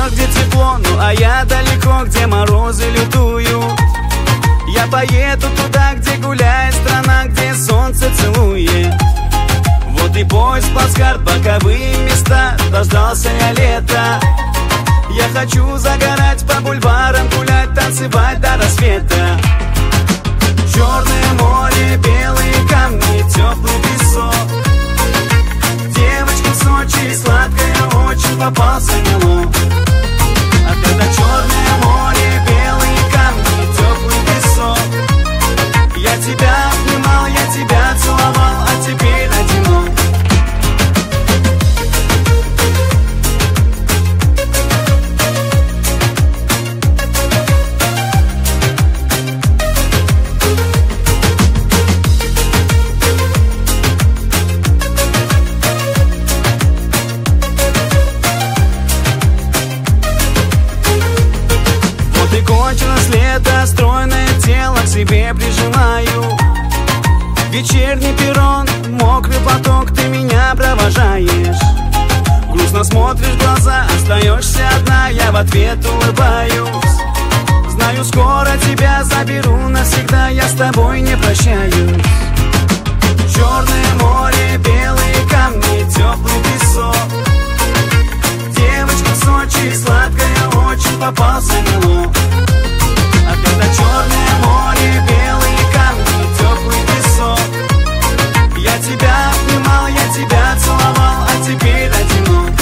горах, где тепло, ну а я далеко, где морозы лютую. Я поеду туда, где гуляет страна, где солнце целует. Вот и поезд, плацкарт, боковые места, дождался я лета. Я хочу загорать, по бульварам гулять, танцевать до рассвета. Черное море, белые камни, теплый песок. Девочка в Сочи, сладкая очень, попался мелок. А когда черное море, белые камни, теплый песок. Я тебя обнимал, я тебя целовал, а теперь одинок. Кончилось лето, стройное тело к себе прижимаю. Вечерний перрон, мокрый поток, ты меня провожаешь. Грустно смотришь в глаза, остаешься одна, я в ответ улыбаюсь. Знаю, скоро тебя заберу навсегда, я с тобой не прощаюсь. Черное море, белые камни, теплый песок. Девочка в Сочи, сладкая очень, попался мелок. А когда черное море, белые камни, теплый песок. Я тебя обнимал, я тебя целовал, а теперь одинок.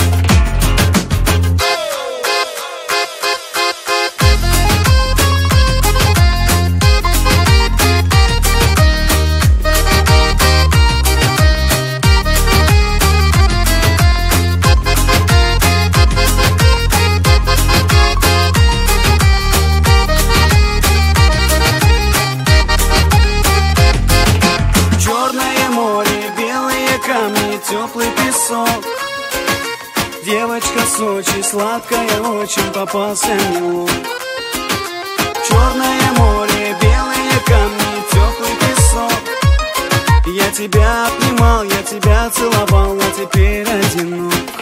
Теплый песок. Девочка в Сочи, сладкая очень, попался мелок. Черное море, белые камни, теплый песок. Я тебя обнимал, я тебя целовал, а теперь одинок.